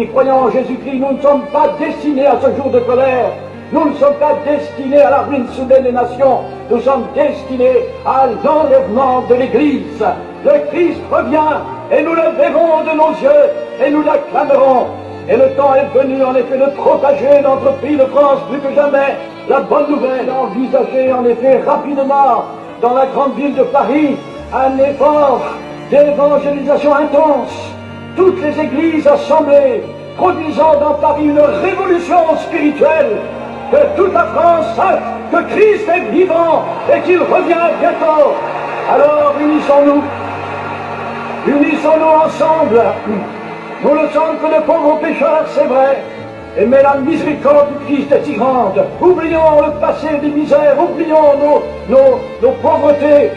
qui croyons en Jésus-Christ, nous ne sommes pas destinés à ce jour de colère. Nous ne sommes pas destinés à la ruine soudaine des nations. Nous sommes destinés à l'enlèvement de l'Église. Le Christ revient et nous le verrons de nos yeux et nous l'acclamerons. Et le temps est venu en effet de propager dans notre pays de France plus que jamais la bonne nouvelle. Envisager en effet rapidement dans la grande ville de Paris un effort d'évangélisation intense. Toutes les églises assemblées, produisant dans Paris une révolution spirituelle, que toute la France sache que Christ est vivant et qu'il revient bientôt. Alors unissons-nous ensemble. Nous ne sommes que de pauvres pécheurs, c'est vrai, mais la miséricorde du Christ est si grande. Oublions le passé des misères, oublions nos pauvretés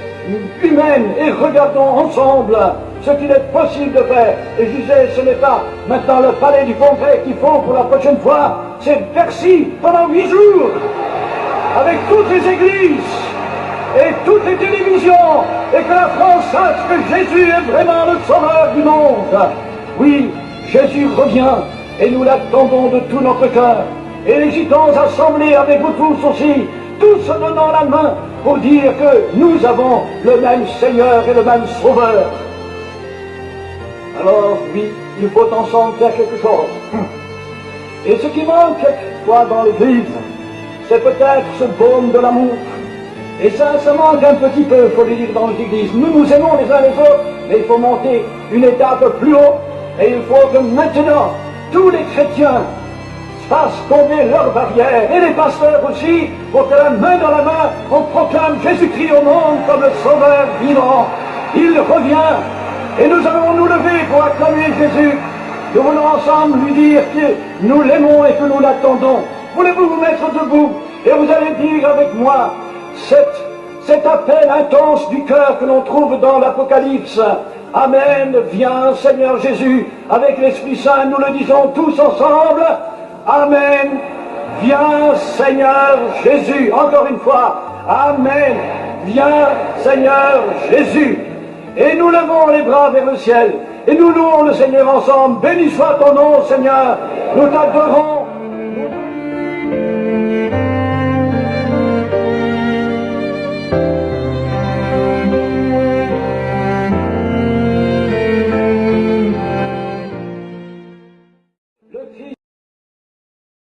humaines et regardons ensemble ce qu'il est possible de faire. Et je disais, ce n'est pas maintenant le palais du Congrès qu'il faut pour la prochaine fois, c'est Bercy pendant 8 jours, avec toutes les églises et toutes les télévisions, et que la France sache que Jésus est vraiment le sauveur du monde. Oui, Jésus revient, et nous l'attendons de tout notre cœur. Et les gitans assemblés avec vous tous aussi, tous se donnant la main pour dire que nous avons le même Seigneur et le même Sauveur. Alors, oui, il faut ensemble faire quelque chose. Et ce qui manque quelquefois dans l'Église, c'est peut-être ce baume de l'amour. Et ça manque un petit peu, il faut le dire, dans les églises. Nous nous aimons les uns les autres, mais il faut monter une étape plus haut. Et il faut que maintenant, tous les chrétiens fassent tomber leurs barrières, et les pasteurs aussi, pour que la main dans la main, on proclame Jésus-Christ au monde comme le Sauveur vivant. Il revient, et nous allons nous lever pour acclamer Jésus. Nous voulons ensemble lui dire que nous l'aimons et que nous l'attendons. Voulez-vous vous mettre debout, et vous allez dire avec moi cet appel intense du cœur que l'on trouve dans l'Apocalypse. Amen, viens Seigneur Jésus, avec l'Esprit Saint, nous le disons tous ensemble. Amen, viens Seigneur Jésus. Encore une fois, Amen, viens Seigneur Jésus. Et nous levons les bras vers le ciel, et nous louons le Seigneur ensemble. Béni soit ton nom Seigneur, nous t'adorons.